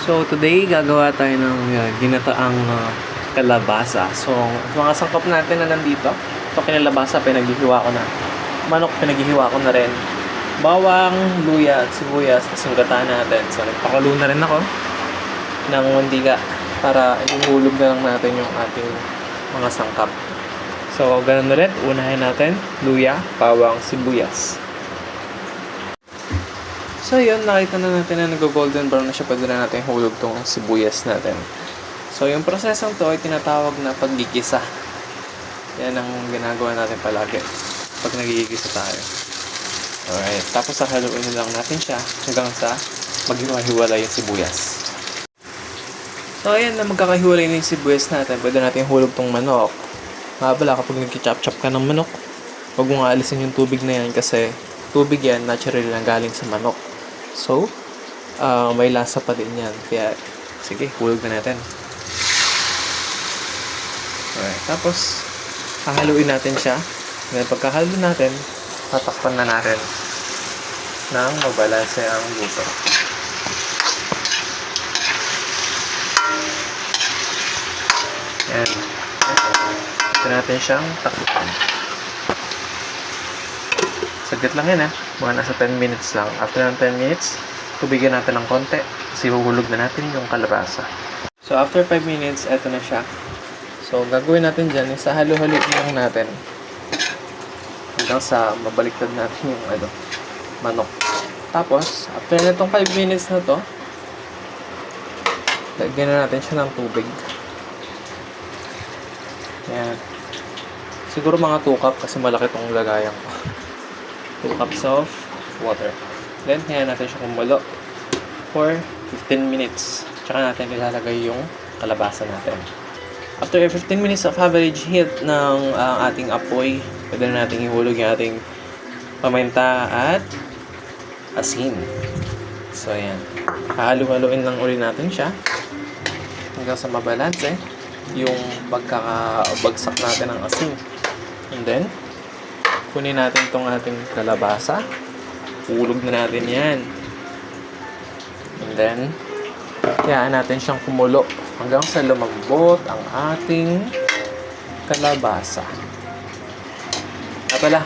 So today gagawa tayo ng ginataang kalabasa. So mga sangkap natin na nandito. Ito kinalabasa, pinaghihiwa ko na. Manok, pinaghihiwa ko na rin. Bawang, luya at sibuyas. Tapos yung gata natin. So nagpakulo na rin ako ng mantika para ihulog na lang natin yung ating mga sangkap. So ganun ulit. Unahin natin luya, bawang, sibuyas. So yun, nakita na natin na nag-golden brown na siya. Pwede na natin hulog tong sibuyas natin. So yung prosesong to ay tinatawag na paggigisa. Yan ang ginagawa natin palagi pag nagigigisa tayo. Alright, tapos haluin na lang natin siya hanggang sa maghiwa-hiwalay yung sibuyas. So ayan na magkakahiwalay na yung sibuyas natin. Pwede natin hulog tong manok. Mabala kapag nag-chop-chop ka ng manok, huwag mong aalisin yung tubig na yan kasi tubig yan naturally lang galing sa manok. So, may lasa pa din yan. Kaya, sige, hulog na natin. Alright, tapos, hahaluin natin siya. Then, pagkahalo natin, tatakpan na natin ng mabalanse ang luto. Yan. Ito natin siyang takpan. Saglit lang yan mga nasa 10 minutes lang. After ng 10 minutes, tubigyan natin ng konti kasi huhulog na natin yung kalabasa. So after 5 minutes, eto na siya. So gagawin natin dyan is halo-halo lang natin hanggang sa mabaliktad natin yung manok. Tapos, after na itong 5 minutes na to, lagyan na natin siya ng tubig. Yan. Siguro mga 2 cup kasi malaki itong lagayan ko. 2 cups of water. Then, hayaan natin siya kumulo for 15 minutes. Tsaka natin ilalagay yung kalabasa natin. After 15 minutes of average heat ng ating apoy, pwede na natin ihulog yung ating paminta at asin. So, ayan. Hahalu-haluin lang ulit natin siya hanggang sa mabalanse yung pagkakabagsak natin ng asin. And then, kunin natin itong ating kalabasa. Hulog na natin yan. And then, hayaan natin siyang kumulo hanggang sa lumambot ang ating kalabasa. Pala,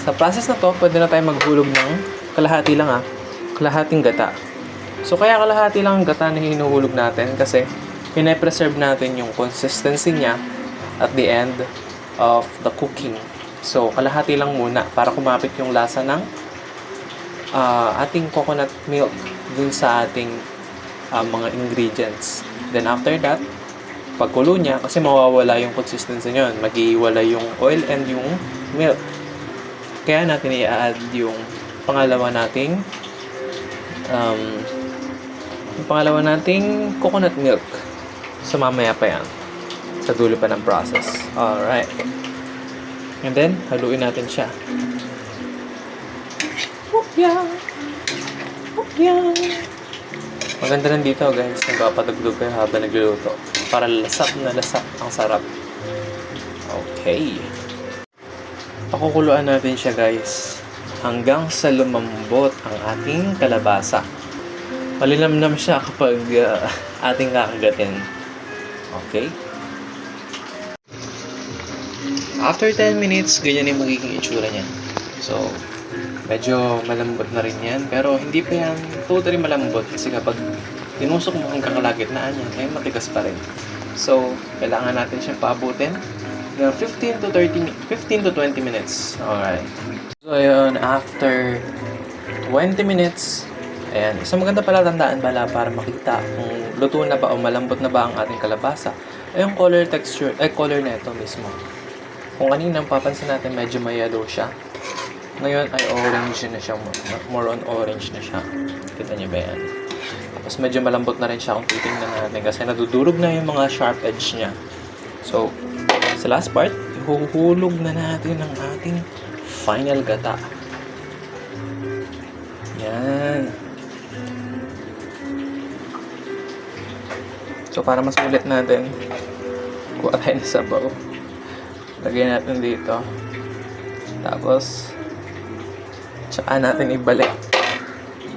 sa process na to, pwede na tayo maghulog ng kalahati lang kalahating gata. So, kaya kalahati lang ang gata na hinuhulog natin kasi pine-preserve natin yung consistency niya at the end of the cooking. So, kalahati lang muna para kumapit yung lasa ng ating coconut milk dun sa ating mga ingredients. Then, after that, pagkulo niya, kasi mawawala yung consistency nyo, mag-iwala yung oil and yung milk. Kaya natin i-add yung pangalawa nating coconut milk. So, mamaya pa yan. Sa dulo pa ng process. Alright. And then, haluin natin siya. Maganda rin dito guys, nagpapadagdag kayo habang nagluluto. Para lasap na lasap ang sarap. Okay. Pakukuluan natin siya guys. Hanggang sa lumambot ang ating kalabasa. Malinamnam siya kapag ating kakagatin. Okay. After 10 minutes, ganyan yung magiging itsura niya. So, medyo malambot na rin yan. Pero hindi pa yan totally malambot. Kasi kapag tinusok mo hanggang kalagitnaan yan, ay matigas pa rin. So, kailangan natin siyang paabutin ng 15 to 20 minutes. Alright. So, ayun, after 20 minutes, ayan. Isang maganda pala tandaan para makita kung luto na ba o malambot na ba ang ating kalabasa. Ay yung color texture, color na ito mismo. Kung kanina papansin natin medyo may yellow siya. Ngayon ay orange na siya. More on orange na siya. Kita niyo ba yan? Tapos medyo malambot na rin siya kung titingnan natin kasi nadudurog na yung mga sharp edge niya. So, sa last part, ihuhulog na natin ang ating final gata. Yan. So, para masulit natin, kuha tayo na sabaw. Lagyan natin dito. Tapos, tsaka natin ibalik.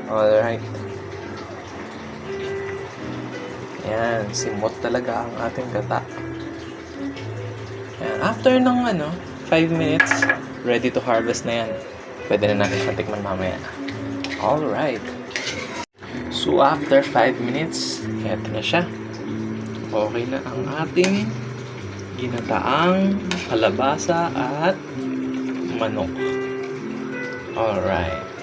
Alright. Yan, simot talaga ang ating gata. Yan. After ng 5 minutes, ready to harvest na yan. Pwede na natin siyang tikman mamaya. Alright. So, after 5 minutes, eto na siya. Okay na ang ating ginataang kalabasa at manok. Alright.